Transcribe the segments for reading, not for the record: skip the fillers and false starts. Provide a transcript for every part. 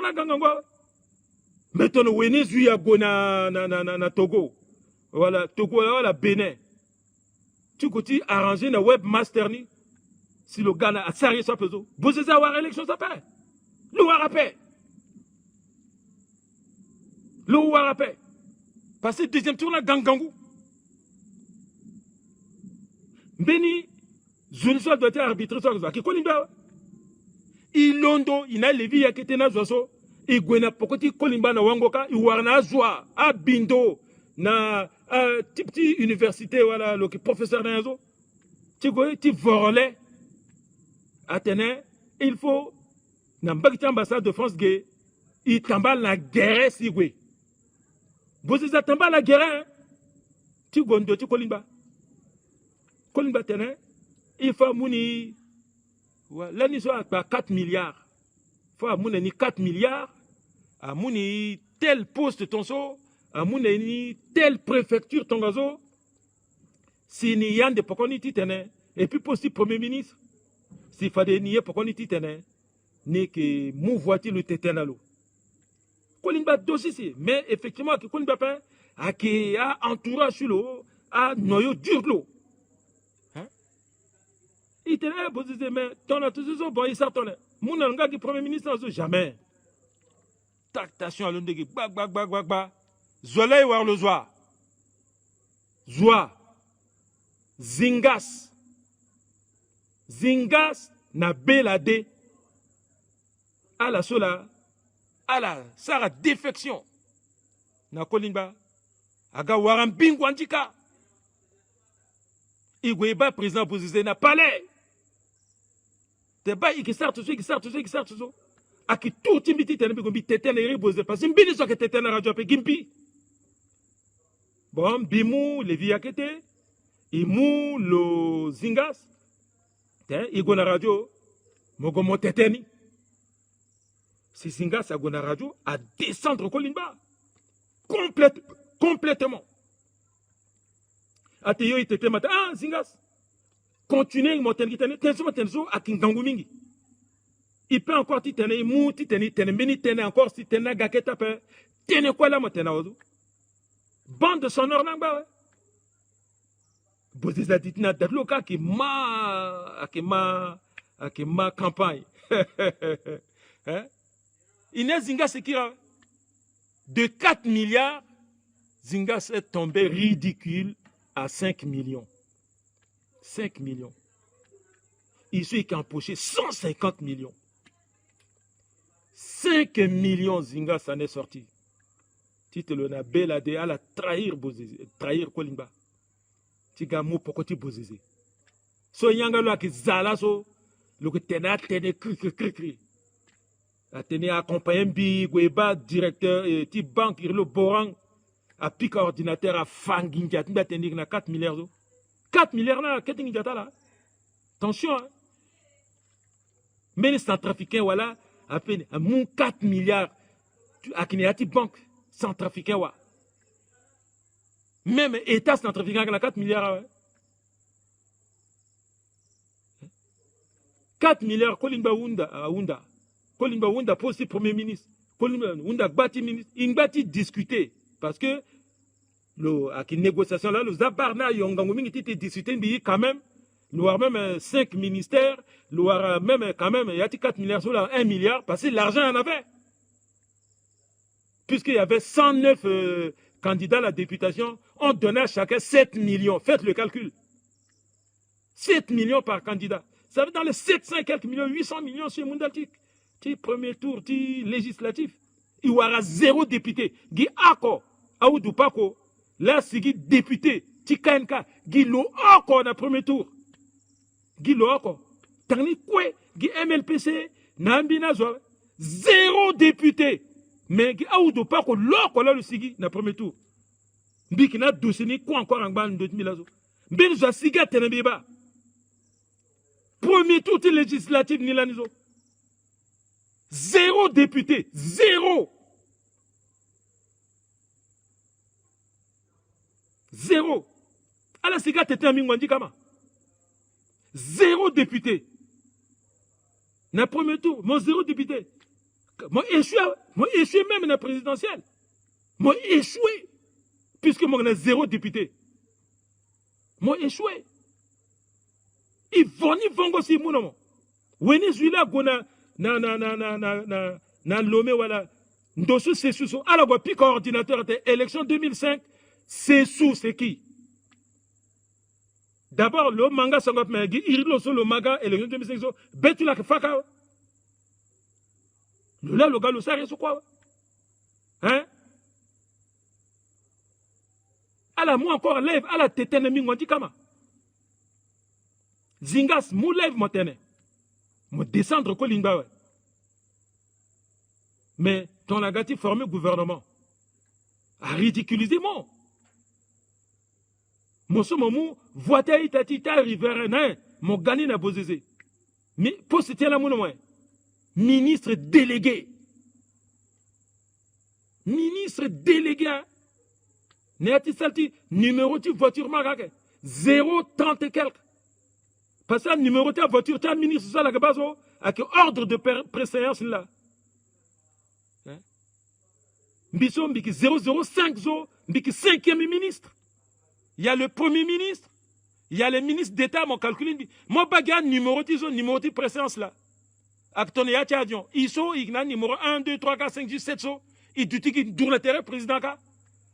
tourna gangangwa. Maintenant, Venezuela go na Togo. Voilà, Togo, voilà, Bénin. Tu côté arrangé na webmaster ni. Si le gars a sérieux ça peut. Vous avez avoir élection ça paie. Le warapé. Le warapé. Parce que deuxième tour na gangangou. Beni, je ne sais doit être arbitré sur ça. Qui connaît pas? Ilondo, ina levi ya ketena zoso. Igwena pokoti kolimba na wangoka. Iwarna zwa. A bindo. Na petit université, voilà, le professeur Nazo. Tu vois, tu volais. Athénée, il faut. N'a pas ambassade de France gay. Il t'emballe la guerre, si oui. Vous êtes tombé la guerre. Tu gondo, tu kolimba. Kolimba tene. Il faut mouni. Là, nous sommes à 4 milliards. Il faut mouni 4 milliards. À mouni tel poste ton so. À mouni telle préfecture ton gazo. Si ni yande pokoni titene. Et puis pour si premier ministre. S'il fallait nier pokoni titene. Ni que mou voiture le téténalo. Kolimba dossier, mais effectivement, que Kolimba Pain a entourage sur l'eau, a noyau dur de l'eau. Il était là, vous disiez, mais ton attention, bon, il s'attend. Mon langage du Premier ministre, jamais. Tactation à l'ondé, bag. Zolei war le zoa. Zoa. Zingas. Zingas na belade. À la sola. À la Sarah défection. Na Kolimba. Aga waran bingwandika. Igweba président Bozizé na palais. Te ba qui sort tout ça. A qui tout timiti tene bi tete na iri Bozizé parce que mbini so que tete na radio pe gimpi. Bon, bimou le viakete. Imu lo zingas. Te igo na radio. Mogomo tete ni. Si Zingas a gona radio à descendre Kolimba. Complètement. Ateyo itete mata. Ah, Zingas. Continuez montengi tene. Tenso à Kingangu mingi. Il peut encore titene. Mou titene. Meni tene encore si tene gaketa pe. Tene quoi la motena ozu. Bande sonore nangba. Bozisa ditina dadloka qui ma campagne. Hein? Inès Zingas Sekira, de 4 milliards, Zingas est tombé ridicule à 5 millions. 5 millions. Ici, qui a empoché 150 millions. 5 millions Zingas en est sorti. Tite le na belade à la trahir Kolimba. Tigamou pokoti Bozizé. So yangalo ki zala so, le que tena cri. Atene accompagné bi Gweba directeur ti banque le borang a pique ordinateur à fanginja tinda tenik na 4 milliards. 4 milliards là ketinga là. Attention hein. Mais les centrafricains voilà à peine à mon 4 milliards à Kineati banque centrafricain wa. Même état centrafricain a 4 milliards. 4 milliards Kolimba Wunda. Kolimba Wunda poste premier ministre. Kolimba Wunda bâti ministre. Il bâti discuter. Parce que, avec une négociation là, le Zabarna Yongangoumi était discuté, mais quand même, nous avons même 5 ministères, nous avons même quand même, il y a 4 milliards sur là, 1 milliard, parce que l'argent en avait. Puisqu'il y avait 109 candidats à la députation, on donnait à chacun 7 millions. Faites le calcul. 7 millions par candidat. Ça veut dire dans les 700 et quelques millions, 800 millions sur le monde antique. Premier tour, législatif. Il y aura 0 député. Guy Ako, Aoudou Pako, là c'est Guy député. Tikanka, Guy Lo Ako dans le premier tour. Guy Lo Ako. Tani Kwe, Guy MLPC, Nambina Zoa, 0 député. Mais Guy Aoudou Pako, Loko là le Sigi dans le premier tour. Bikina Douceni, quoi encore en bas de 2000 Benza Siga Tenebeba. Premier tour législatif ni l'anizo. 0 député. 0. 0. Alors, c'est gars, t'étais un mingwandi kama. 0 député. Dans le premier tour, mon 0 député. Moi échoué même dans la présidentielle. Moi échoué. Puisque moi, on a 0 député. Moi échoué. Il vont aussi, mon nom. Venezuela, na lomé, voilà. Ndosu, c'est sous. Alors, quoi, puis coordinateur était élection 2005. C'est sous, c'est qui? D'abord, le manga sangot magi, il le manga élection 2005. Betu la faka. Le gars, le sari, c'est quoi? Hein? Alors, moi encore, lève, à la tête, on dit comment? Zingas, mou lève, mon tene. Mon descendre, Kolingba. Mais, ton lagati formé gouvernement. A ridiculisé, moi. Mon sommou, voiture, itatita, riverain, mon gagné n'a bosé. Mais, pour se tenir là, mon ministre délégué. Ministre délégué. Néati salti, numéro de voiture marque. 0,30 et quelques. Parce que numéro de voiture, tu as ministre ça, la base, avec ordre de préséance là. Mbisson, mbiki 005 zo, mbiki 5e ministre. Il y a le premier ministre, il y a le ministre d'État, mon calcul. Moi, baga numéro de préséance là. Acton et avion. Iso, il y a numéro 1, 2, 3, 4, 5, 6, 7 zo. Il dit qu'il tourne le terrain, président.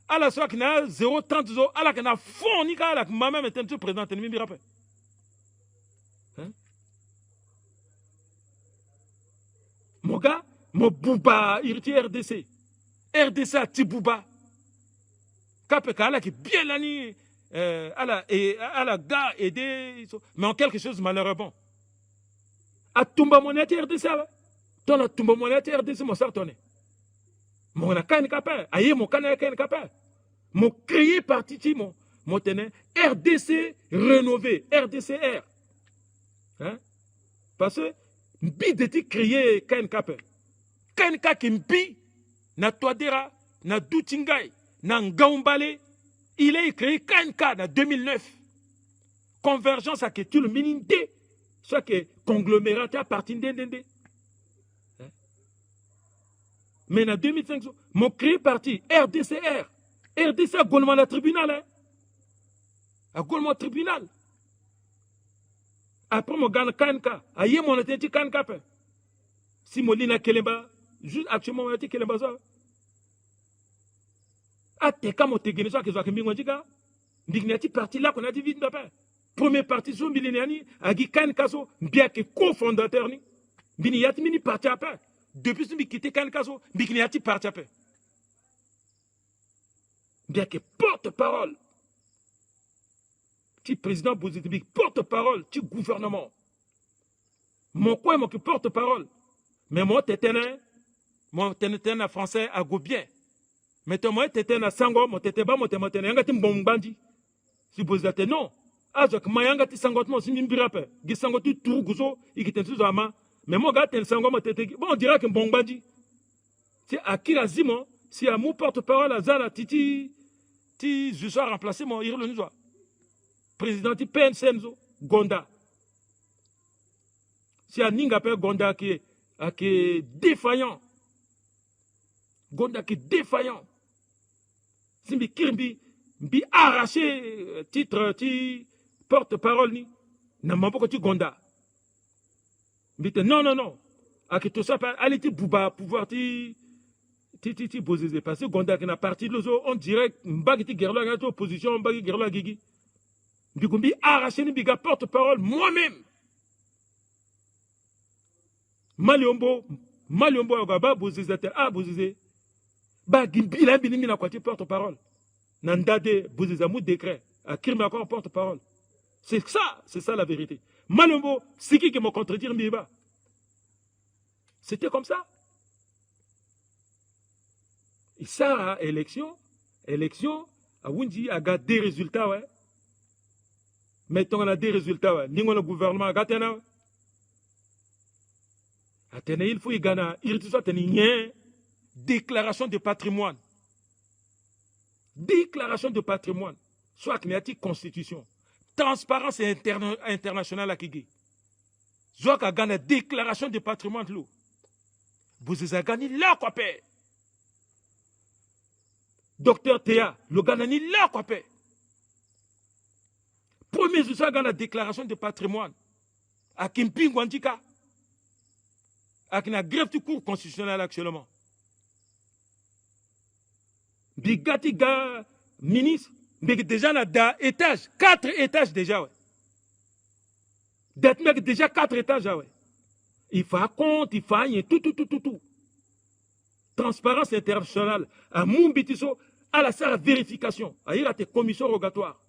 À la soirée, il y a 0,30 zo. À la qu'il y a fond, il y a maman est un président, il y a un mon gars, mon bouba, il était RDC. RDC à Tibouba. KPK, à la qui bien l'année, à la gare, aider, mais en quelque chose malheureusement. À Tumba monnaie RDC, dans la Tumba monnaie RDC, mon sartonné. Mon a qu'un capé, aïe, mon canard qu'un capé. Mon créé parti, mon tenant, RDC rénové, RDCR. Hein? Parce que, mbi de créé KNKP. KNK qui mbi, na Toadera, na Doutingay, na Ngaoumbale, il a créé KNK en 2009. Convergence à que tout le minité, soit que conglomérat à partir d'Indende. Mais en 2005, mon créé parti RDCR. RDC a Goldman à tribunal. Hein? À Goldman tribunal. Après, mon gars, KNK, aïe, mon attention KNK. Si mon lina Kelemba, juste actuellement, on a dit Kelemba ça. Ah, t'es comme on te gagne ça, que ça, que m'y dit, Ndignati parti là, qu'on a dit vite d'après. Première partie, sur Milléniani, a dit KNK, bien que cofondateur, ni. Biniati, mini parti après. Depuis que je quitté KNK, Biniati parti après. Bien que porte-parole. Tu président Bouzidibik, porte-parole, tu gouvernement. Mon quoi, mon porte-parole. Mais moi, t'étais un français à Gobien. Mais toi, moi, t'étais un sango, moi, t'étais pas, moi, t'étais un bombandi. Si vous êtes non. Ah, je suis un gars sango, moi, si je me rappelle. Je suis un gars tout gouzo, il est sous la main. Mais moi, gars, t'es un sango, moi, t'étais. Bon, on dirait qu'un bombandi. C'est à qui la zimo, si à mon porte-parole, à Zala, Titi, je sois remplacé, mon hiro le nous. Président du PNCNZO, Gonda. C'est un Ningapé Gonda qui est défaillant. Gonda qui est défaillant. Si je Kirby, bi arraché titre, porte-parole, ni, n'a pas que tu Gonda. Non. À qui tout ça, allez, tu Bouba, pouvoir, ti bosé. Parce que Gonda qui n'a parti de l'ozo, on dirait, m'bagiti guerre la opposition, m'bagiti guerre la gigi. Bigumbi arraché ni biga porte-parole moi-même. Maliombo agaba bozizate a bozize. Ba gimbi la binimi na kwati porte-parole. Nandade bozizamu décret. A kirme encore porte-parole. C'est ça la vérité. Maliombo, c'est qui m'a contredire Miba. C'était comme ça. Et ça, élection, a Wundi a gardé des résultats, ouais. Mettons, on a des résultats. Nous, le gouvernement a gagné. Il faut y gagner. Il faut y déclaration de patrimoine. Déclaration de patrimoine. Soit qu'il y a une constitution. Transparence internationale à Kigi. Soit qu'il y a une déclaration de patrimoine. Bouzezagani là quoi père. Docteur Théa, le Ganani là quoi père. Premier jour dans la déclaration de patrimoine. À Kimpingwandika. À la grève du cours constitutionnel actuellement. Bigati ga ministre, mais déjà là da étage, 4 étages déjà ouais. D'être mec déjà 4 étages ouais. Il faut un compte, il faut un tout. Transparence internationale, à Mumbitiso, à la sa vérification, à ir à tes commissions rogatoires.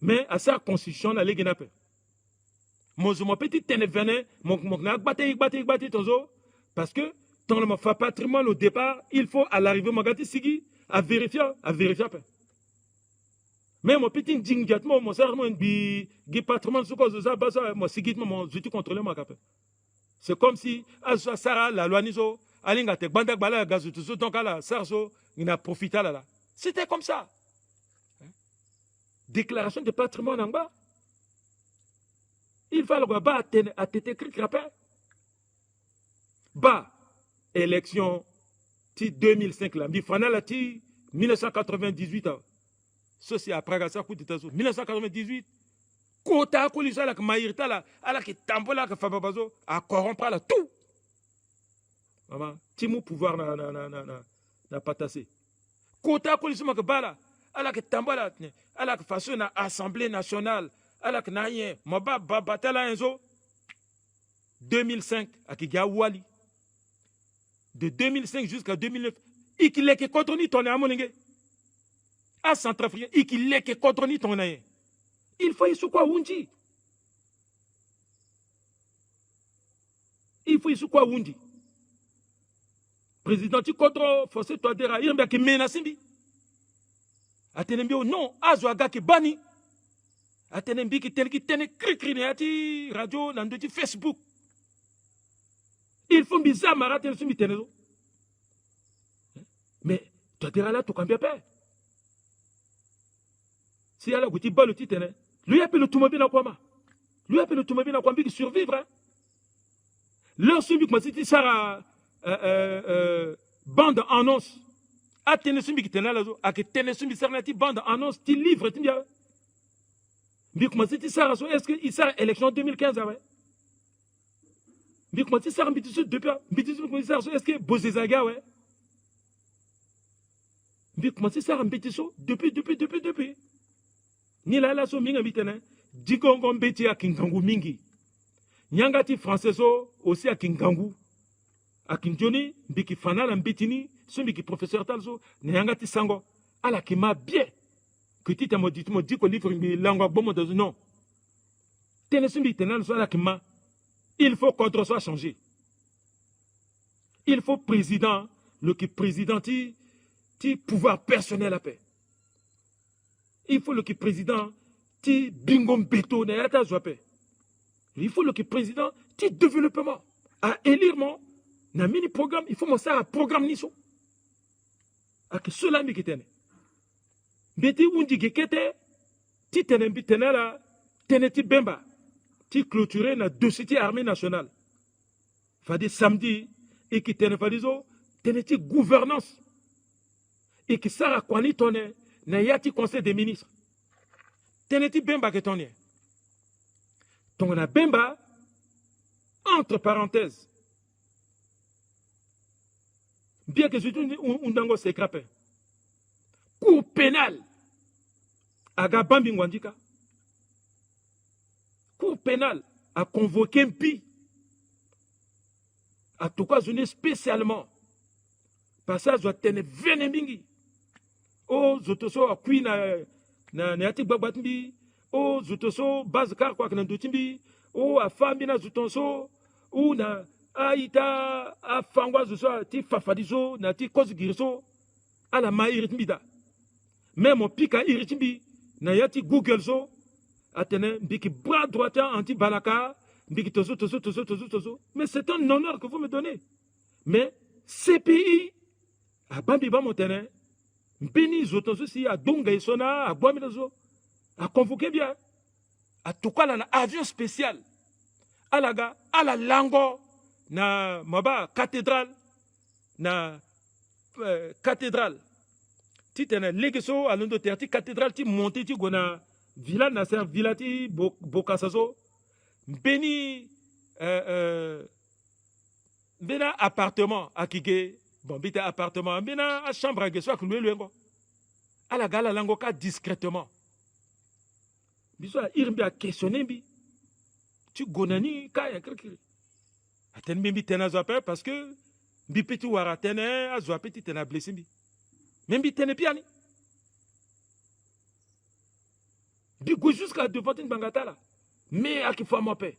Mais à sa constitution, la ligue n'a pas. Mon petit ténévené, mon bâti, tozo, parce que dans le patrimoine au départ, il faut à l'arrivée, magati sigi, à vérifier. Mais mon petit djingatmo, mon serment, bi patrimoine, sous cause de ça, moi, sigi, mon outil contrôlé, ma capé. C'est comme si, à Sarah, la loi niso, alinga te bandak bala, gazutuso, donc à la sarso, il a profité là. C'était comme ça. Déclaration de patrimoine en bas. Il va le bas à tété crapin. Bas, élection 2005 là, bifana la 1998. Ça c'est après ça coup d'état 1998. Kota kolisa la maïrta là, ala qui tambola que fababazo à corrompre là tout. Maman, timou pouvoir na patassé. Kota kolisa que bala, ala que tambola, ala que façon na assemblée nationale. Alors que naïe, maba batala enzo 2005 à Kigaouali. De 2005 jusqu'à 2009, il est que contre ni ton amoningue. À Centrafrique, il est que contre ni ton aïe. Il faut y sous quoi wundi. Il faut y sous quoi wundi. Président, tu contre forcé toi de raïr, mais qui menace bi. Atenembio non, azwaga ki bani. Atenembi qui tene cri radio dans Facebook. Il faut bizarre marater sur mitenezo. Mais tu as là tout combien père. Si y a la goutti balle le titane, lui appelle le tout mobile à quoi. Lui appelle le tout mobile à quoi qui survivre. Leur subi comme si tu sars bande annonce. A tenesubi qui tene là, a que tenesubi sernati bande annonce, tu livres, tu bien. Mais comment c'est ça? Est-ce qu'il sert élection 2015? Mais comment c'est ça? Depuis est-ce que Bozezaga, ouais? Mais comment c'est ça? Depuis. Ni la la so minga mitene. Digongo mbeti à Kingangu mingi. Nyangati français aussi à Kingangu. À Kinjoni, biki fanal mbetini, so biki professeur talso, nyangati sango. Ala qui m'a bien. Que tu t'as dit que livre langue bon de non. Il faut qu'autre soit changé. Il faut président, le qui président ti pouvoir personnel à paix. Il faut le qui président ti bingo beto na yata paix. Il faut le qui président ti développement à élire mon na mini programme, il faut mon ça programme niso. À que cela mi kitene. Beti undi gekete ti tenembi tenala teneti bemba ti clôturer na dossier armée nationale fadi samedi et qui tenefadizo teneti gouvernance et qui sara kwani tonne na yati conseil des ministres teneti bemba ke tonne ton na bemba entre parenthèses bien que c'est un secret cour pénale à Gabambi Ngwandika. Cour pénale a convoqué un pi. À tout cas, spécialement. Passage doit tenir venemingi. Oh, zotoso a kui na ati babatmbi. Oh, zotoso base car quoi que na dotimbi. Oh, a fambi na zotoso. Ou na aita a fangwa zoso ti fafadiso na ti kozigiriso. À la maïritmida. Même mon pic à Iritimbi, na yati Google so, atene, biki bras droit anti balaka, biki tozo. Mais c'est un honneur que vous me donnez. Mais ces pays, à Bambiba Montene, Beni Zotozo si, à Dunga et Sona, à Boamidozo, à convoquer bien, à tout cas, un avion spécial, à la lango, na maba cathédrale na cathédrale ti tene legeso alondo ter ti cathédrale ti monté ti gona villa na ser villa ti bokasaso mbeni mbena appartement akige bon bite appartement mbena a chambre ageso akuluwe luengo ala gala lango ka discrètement biso a irmbi a questionner bi tu gonani ka ya kirkiri aten mbi tena zo pe parce que mbi petit wara tene a zo petit tena blessé mbi mbi tene piani bi go jusqu'à devant une bangatala mais à qui fois mon père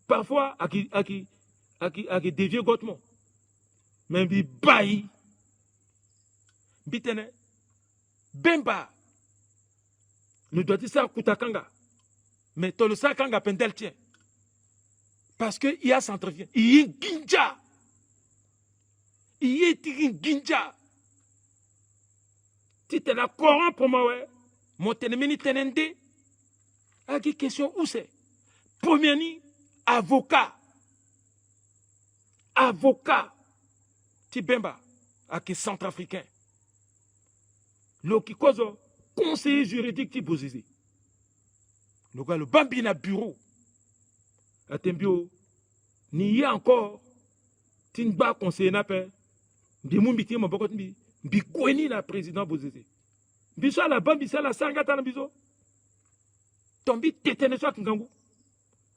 parfois à qui dévier gottement mais bi bayi bi tene bemba le doit dire kutakanga mais tout le sakanga pendel tient parce que il y a centrevient il y a ginja il y a ginja si tu la coran pour moi ouais mon tenemeni tenende à qui question où c'est premier ni avocat Tibemba à qui centrafricain le qui cause conseiller juridique ti Bozizé le gars le bambina bureau atembio ni y a encore tinba conseiller na pe de mumbiti mo bokot mbi kweni na président Bozizé biso la bambi ça la sangata na biso tombi tetene so ngangu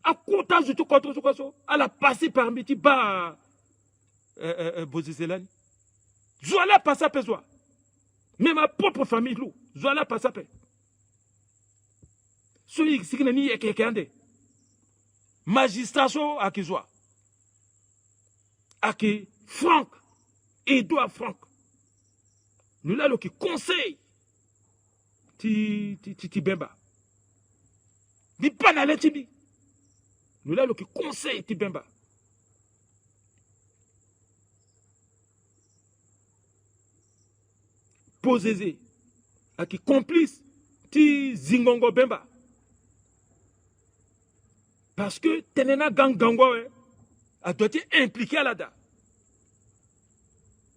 a kota je tout contre so à la passer par miti ba Bozizé lan zoala passa pesoa mais ma propre famille lou zoala passa pe celui qui ni ekekande magistrat so akizwa aki Franck Edouard Franck nous là le qui conseille ti Bemba bi panale ti bi nous là le qui conseille ti Bemba Bozizé aki complice ti Zingongo Bemba parce que tenena gangango a doit être impliqué à la da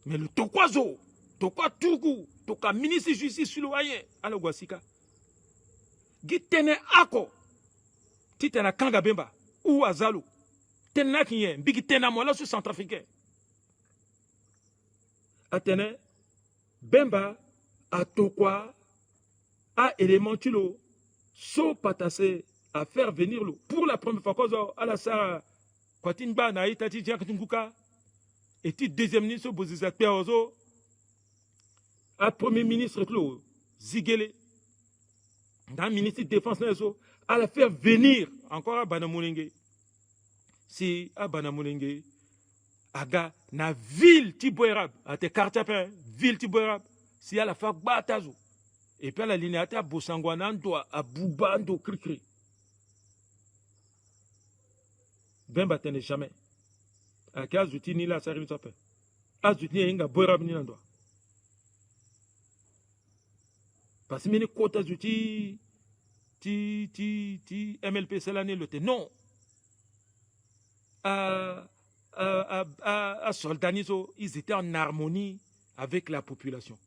mais le tokwazo tokwa tugu toka ministre justice sur le wayen ala gwasika gi tene ako ti tena kanga Bemba ou azalo tena kiyen bigi tena mola sur centrafricain atene Bemba a tokwa a élément tilo so patase à faire venir l'eau. Pour la première fois, à la sa, quand il na ita ti jak tunguka, et ti deuxième ministre Bozizé Peozo, à premier ministre Klo Zigele, dans le ministre de défense à la faire venir encore à Banamulenge. Si à Banamulenge, aga na ville Tiboerab, à te quartier ville Tiboerab, si à la fa batazo, et puis à la ligne à Bosangwanando, à Boubando Krikri. Bemba tene jamais. A qui azuti ni la sari sape. Azuti ni inga boirab ni nandwa. Parce que mini kota azuti ti MLP selane le te. Non. À Soldaniso, ils étaient en harmonie avec la population.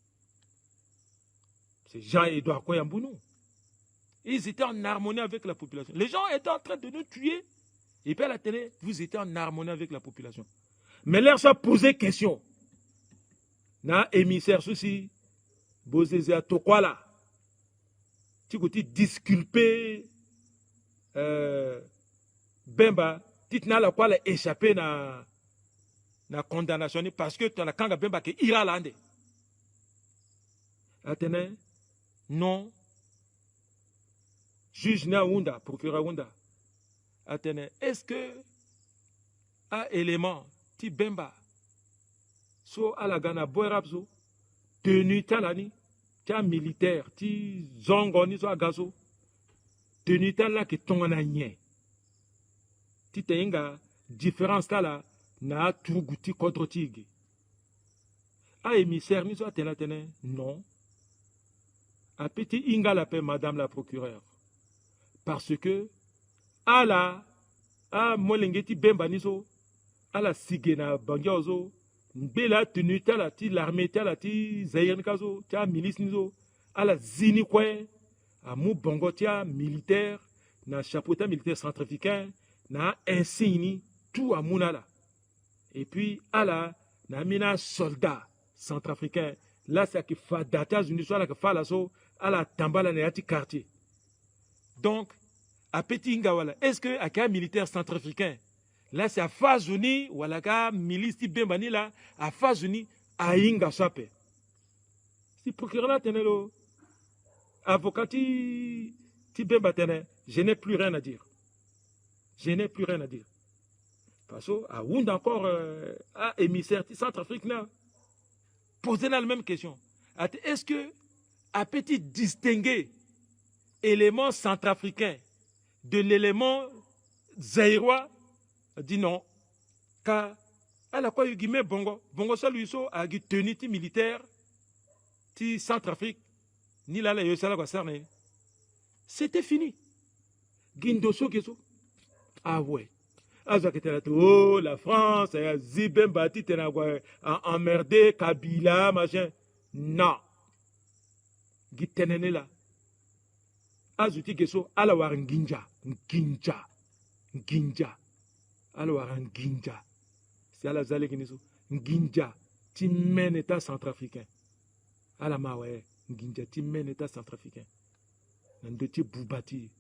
C'est Jean-Edouard Koyambounou. Ils étaient en harmonie avec la population. Les gens étaient en train de nous tuer. Et puis à la télé, vous étiez en harmonie avec la population. Mais leur ça posé question. Na émissaire souci, Bozizé à Tokwala. Tu côté disculper Bemba, tu n'as la quoi échappé na condamnation parce que tu as kanga Bemba qui ira là. Attendez, non. Juge na Wunda, procureur Wunda. Attendez, est-ce que un élément ti Bemba so à la Ghana boerabzo tenu talani ti militaire ti zongoni so agazo tenu tala ki tongana nye ti tenga différence tala na tuguti contre tige a émissaire ni so atena tene non a petit inga la paix madame la procureure parce que à a molengeti bemba niso ala sigena bangiozo mbela tenu tala ti l'armée tala ti zaire kazo tia milice niso ala zini kwe a mu bongo tia militaire na chapeauta militaire centrafricain na insigne tout à munala et puis ala na mina soldat centrafricain là c'est que fa data unis soit la que fa la so ala tambala na yati quartier donc à petit ngawala est-ce que aka militaire centrafricain là c'est à Fazuni ou à la milice ti bembani là à Fazuni à inga sape si procureur là tenelo avocat ti bemba tene je n'ai plus rien à dire. Je n'ai plus rien à dire. Parce que, à Wound encore, à émissaire Centrafrique, posez la même question. Est-ce que, à petit distinguer élément centrafricain de l'élément zaïrois, dit non. Car, à la quoi, il met bongo. Bongo, ça lui, a une tenue militaire, ti Centrafrique, ni là, là, c'était fini. Guindoso, Geso. Ah ouais. Oh, la France, Zibem Bati, emmerdé, Kabila, machin. Non. Gitenene là. Azuti Geso, ala war nginja. Nginja. Ala war nginja. C'est ala zale Guinéso. Nginja. Timen état centrafricain. Ala mawe. Nginja. Timen état centrafricain. Nandoti Boubati.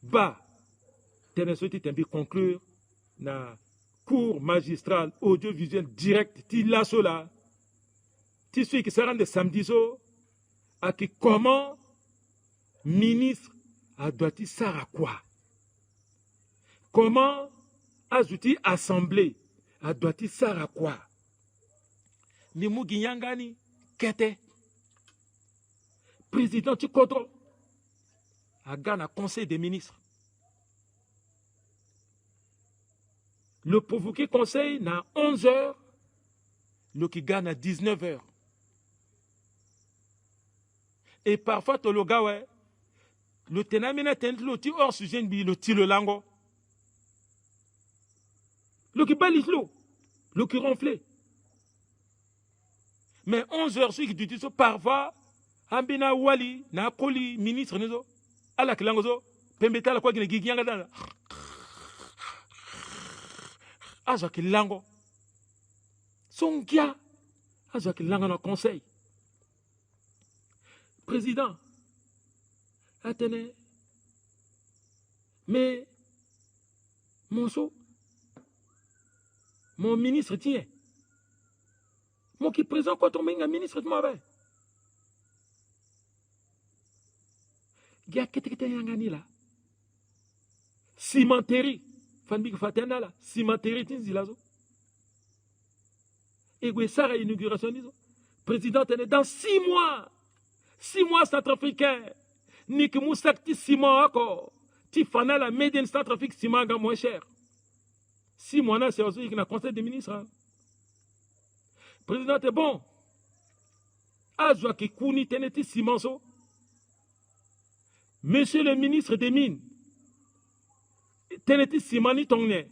Bah. Tenesoti tembi conclure na cours magistral audiovisuel direct ti lasso là ti celui qui sera de samedi so à qui comment ministre a doit-il sara quoi comment azuti assemblée a doit-il sara quoi ni muginyangani kete président ti kodro a gana conseil des ministres. Le provoqué conseil na 11 heures, le qui gagne à 19 heures. Et parfois, le gars, ouais, le tenamina tenlo ti hors sujet le ti le lango. Le qui balise l'eau, le qui ronflé. Mais 11 heures, celui qui dit ça, parfois, ambina wali, na koli, ministre, nezo, ala kilangozo, pembeta la quoi qui ne giganga dans. Azaki lango songia azaki lango na conseil président atene mais mon ministre tient mon qui présent quoi ton ministre de moi gya kete yangani là cimenterie Fanbik Fatena là, cimenterie tinzilazo. Et oui, ça, l'inauguration, président, dans 6 mois, 6 mois centrafricains, ni que moussak ti ciment encore, ti fana la médiane centrafrique ciment moins cher. 6 mois là, c'est aussi qu'il y a un conseil des ministres. Président est bon. Azwa ki kouni teneti ciment so. Monsieur le ministre des Mines, teneti simani tongne.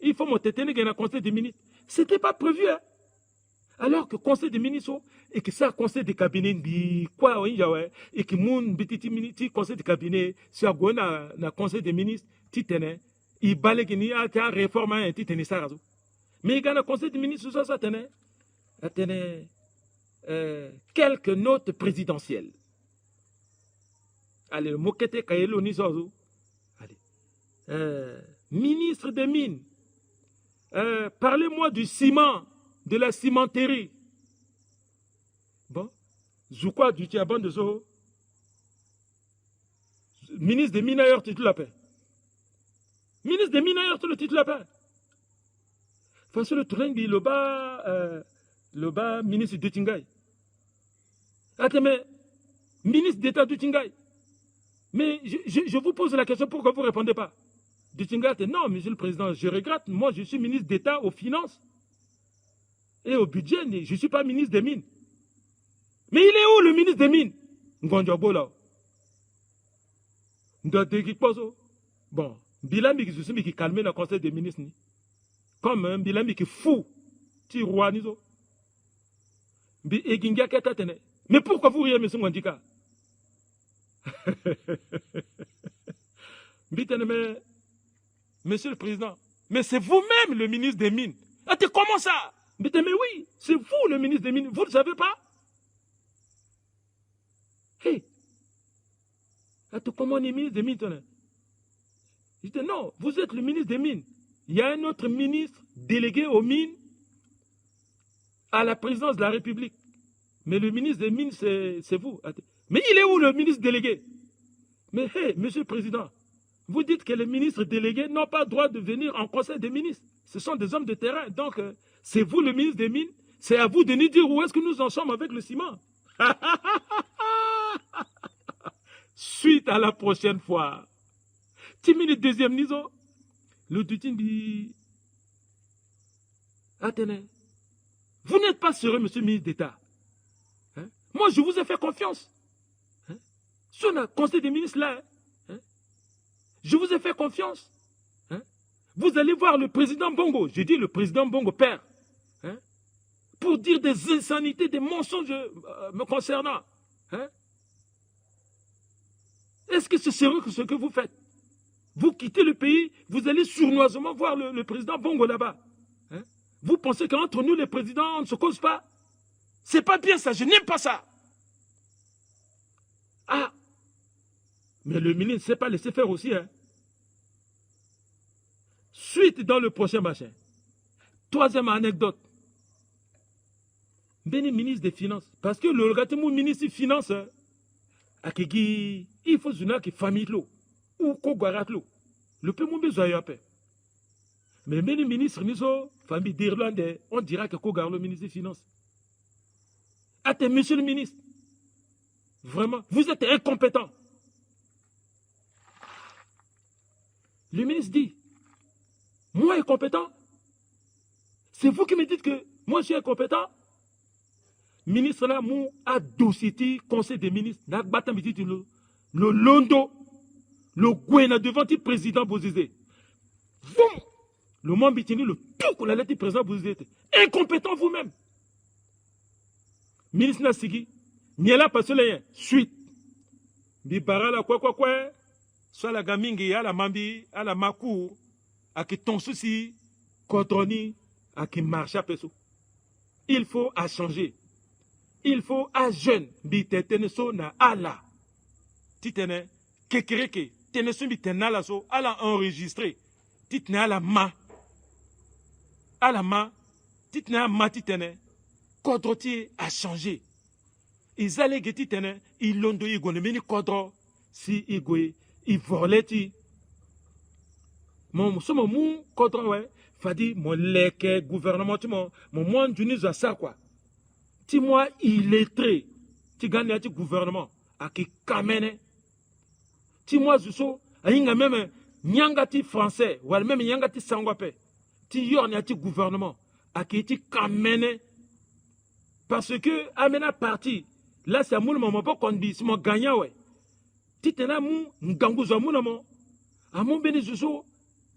Il faut monter un conseil des ministres. Ce n'était pas prévu. Hein? Alors que conseil des ministres, et que ça, conseil de cabinet, quoi, et que mon petit conseil de cabinet, si on a un conseil des ministres, titene, il balait qu'il y a une réforme, titene ça. Mais il y a un conseil des ministres, ça tenait, quelques notes présidentielles. Allez, le moquette Kayelo Nisozo. Ministre des Mines, parlez-moi du ciment, de la cimenterie. Bon, Zoukwa du Tiaban de Zoho. Ministre des Mines ailleurs, titre la paix. Ministre des Mines ailleurs, le titre la paix. Face le train dit le bas ministre de Tingaï. Attends, mais ministre d'État de Tingaï. Mais je vous pose la question, pourquoi vous ne répondez pas? Non, monsieur le président, je regrette. Moi, je suis ministre d'État aux finances et au budget. Je ne suis pas ministre des Mines. Mais il est où le ministre des Mines? Ngonjobo là. Bon, Bilambi qui se qui calme le conseil des ministres. Comme un Bilambi qui fou. Ti roi nizo. Mais pourquoi vous riez, M. Mwandika? Monsieur le Président, mais c'est vous-même le ministre des Mines. Comment ça? Mais oui, c'est vous le ministre des Mines. Vous ne savez pas? Hey, comment on est ministre des Mines? Je dis non, vous êtes le ministre des Mines. Il y a un autre ministre délégué aux Mines à la présidence de la République. Mais le ministre des Mines, c'est vous. Mais il est où le ministre délégué? Mais hey, Monsieur le Président, vous dites que les ministres délégués n'ont pas le droit de venir en conseil des ministres. Ce sont des hommes de terrain. Donc, c'est vous le ministre des Mines. C'est à vous de nous dire où est-ce que nous en sommes avec le ciment. Suite à la prochaine fois. Timide deuxième niso. Le dutin dit... Attendez. Vous n'êtes pas sérieux, monsieur le ministre d'État. Hein? Moi, je vous ai fait confiance. Hein? Sur le conseil des ministres là, hein? Je vous ai fait confiance. Hein? Vous allez voir le président Bongo. Je dis le président Bongo, père. Hein? Pour dire des insanités, des mensonges me concernant. Hein? Est-ce que c'est sérieux ce que vous faites? Vous quittez le pays, vous allez sournoisement voir le président Bongo là-bas. Hein? Vous pensez qu'entre nous, les présidents, on ne se cause pas? C'est pas bien ça, je n'aime pas ça. Ah, mais le ministre ne s'est pas laissé faire aussi. Hein? Suite dans le prochain machin. Troisième anecdote. Béni ministre des Finances. Parce que le gâteau ministre des Finances, hein, il faut une famille l'eau. Ou kogarat l'eau. Le peu mon besoin à paix. Mais béni ministre, nous, famille d'Irlande, on dira que kogar le ministre des Finances. Attends, monsieur le ministre. Vraiment, vous êtes incompétent. Le ministre dit, moi incompétent? C'est vous qui me dites que moi je suis incompétent? Ministre là, moi, à dossier, conseil des ministres, n'a pas me dit le londo, le gouena devant le président Bozizé. Vous, le monde bitini, le tout qu'on a lettre du président Bozizé. Incompétent vous-même. Ministre Nassigi, Niela Pasolé, suite. Bibara la quoi, soit la gamingi, à la mambi, à la makou, à qui ton souci, controni, à qui marche à peso. Il faut à changer. Il faut à jeune, biteneso na ala. Titene, kekereke, teneso bitenala so, ala enregistré. Titene à la ma. À la ma, titene à ma titene. Kodroti a changé. Ils allaient guetter tene, ils l'ont donné, ils meni kodro, si ils goye, ils voleti. Mon somme mon kodro ouais, fadi mon leke gouvernement mon moins d'unis à ça quoi. Ti moi il est très, ti gagne à ti gouvernement, à qui kamene. Ti moi zuso, a inga même nyangati français, ou même nyangati sangwape. Ti yorni à ti gouvernement, à qui ti kamene. Parce que, amena parti, là, c'est un moment pour qu'on dise, c'est mon gagnant, ouais. Titena mou, n'gangouza mou, non, à mon bénézuzo,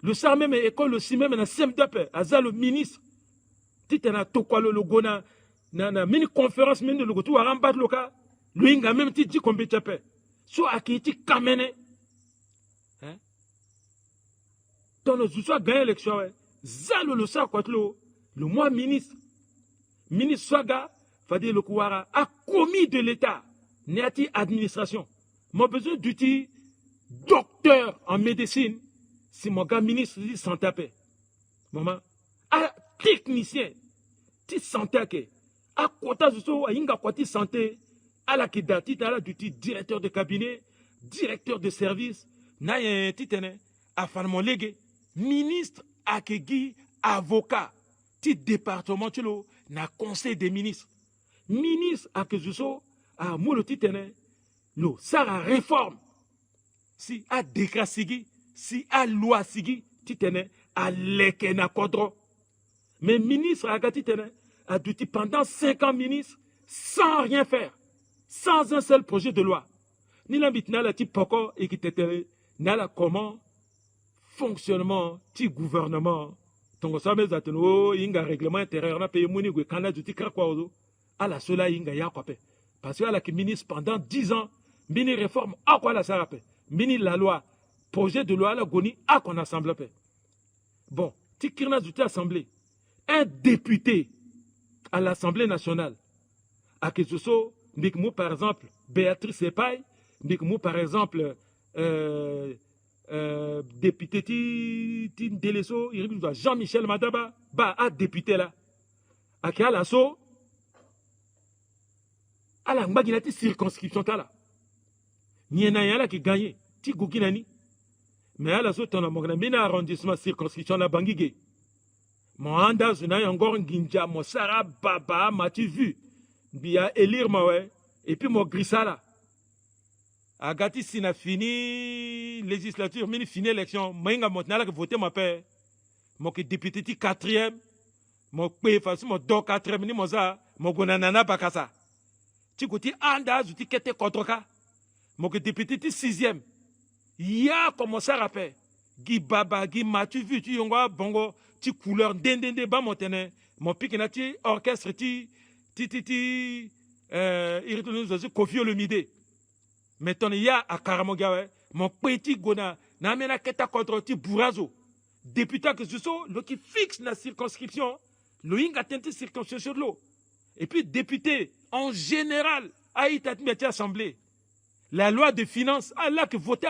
le SAR même école, le CIMEM, na SEMDAP, aza le ministre, titena tokwa le logo, na mini conférence, mini logo, tout à rambat loka, le inga même titi kombétiape, soit à qui ti kamene, hein. Dans le zuzo a gagné l'élection, ouais. Zalo le SAR, quoi, le mois ministre, ministre Swaga, Fadi le Kouara a commis de l'État, n'est-il administration. Mon besoin d'outil docteur en médecine, si mon gars ministre dit santé à paix. Maman, a technicien, ti santé à paix. A quota zuso, a inga quoti santé, à la kidati, à la d'outil directeur de cabinet, directeur de service, na yé titene, a fan légué, ministre a kegi, avocat, ti département tilo, na conseil des ministres. Ministre à que je sois à Mouloti Tene, le Sara réforme. Si à décret sigi, si à loi sigi, titene, à lekena kodro. Mais ministre à Gatitene a dû pendant 5 ans ministre sans rien faire, sans un seul projet de loi. Ni l'ambit n'a la type poko et qui t'était n'a la comment fonctionnement du gouvernement. Donc, ça me dit que il y a un règlement intérieur, on a payé mon égo, quand on a dit que à la sola, il y a un parce que la ministre pendant 10 ans, mini réforme, à quoi la sarapé, mini la loi, projet de loi, la goni, à qu'on assemble. Bon, tu qui a dit assemblée, un député à l'Assemblée nationale, à que ce soit, par exemple, Béatrice Epaille, par exemple, député Téléso, Jean-Michel Madaba, à député là, à qui a la so, à la mbaginati circonscription là. N'y en a là qui gagne, ti goukinani. Mais à la so, ton amogna, mina arrondissement circonscription la bangige. Mon anda, je n'ai encore un ginja, mon Sarah Baba, m'as-tu vu? Bien élire ma ouais, et puis mon grissa là. Agati si na fini législature, mini fini élection, moi maintenant là que voter ma père, mon député ti 4e, mon paye façon mon do 4e ni mon ça, mon gonanana bakasa. Ti koti anda zuti kete contre ka, mon député ti 6e. Ya commencé à rappeler, Guy Baba, Guy Matu vu tu yongwa bongo ti couleur dendende ba montene, mon pique na ti orchestre ti irritonu zozi Kofi Olomide. Maintenant, il y a à Karamogawe, mon petit gona, n'amène keta contre ti Bourazo. Député que ce soit, le qui fixe la circonscription, le ing a tenté circonscription de l'eau. Et puis, député, en général, a été admis à l'Assemblée. La loi de finances, Allah que voter,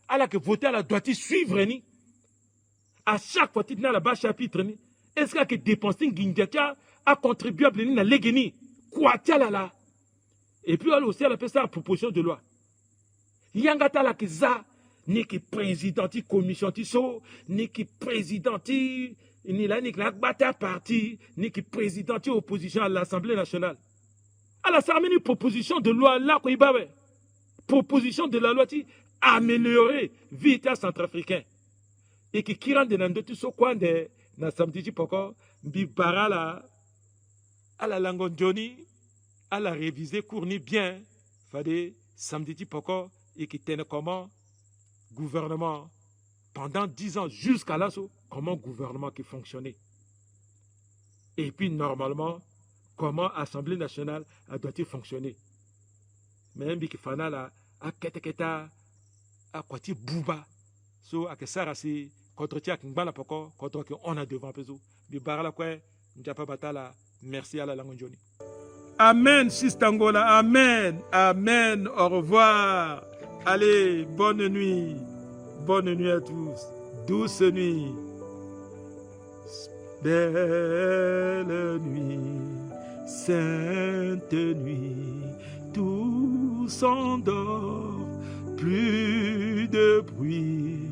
Allah que voter, elle doit suivre, ni. À chaque fois, tu as la bas chapitre, ni. Est-ce que dépenser Gingatia a contribué à la légeni? Quoi, tiens là. Et puis, elle aussi, elle appelle ça la proposition de loi. Yangata la kiza, ni ki président ti commission ti so, ni ki président ti, ni la bata parti, ni ki président ti opposition à l'Assemblée nationale. À la une proposition de loi là ko ibawe. Proposition de la loi ti améliorer vite à centrafricain. Et qui kiran de nando ti so kwande na samedi ti poko bi barala à la langon Johnny à la réviser courni bien fade samedi ti poko et qui tenait comment gouvernement pendant 10 ans jusqu'à là, comment gouvernement qui fonctionnait. Et puis normalement, comment Assemblée nationale a doit-il fonctionner. Même si fana là, à keteketa, à kwati bouba, so à que ça rasi contre tia kingbala poko, contre que on a devant peso. Bi barala kwe, njapa batala, merci à la langue Johnny. Amen, Sistangola, amen, amen, au revoir. Allez, bonne nuit à tous, douce nuit, belle nuit, sainte nuit, tout s'endort, plus de bruit.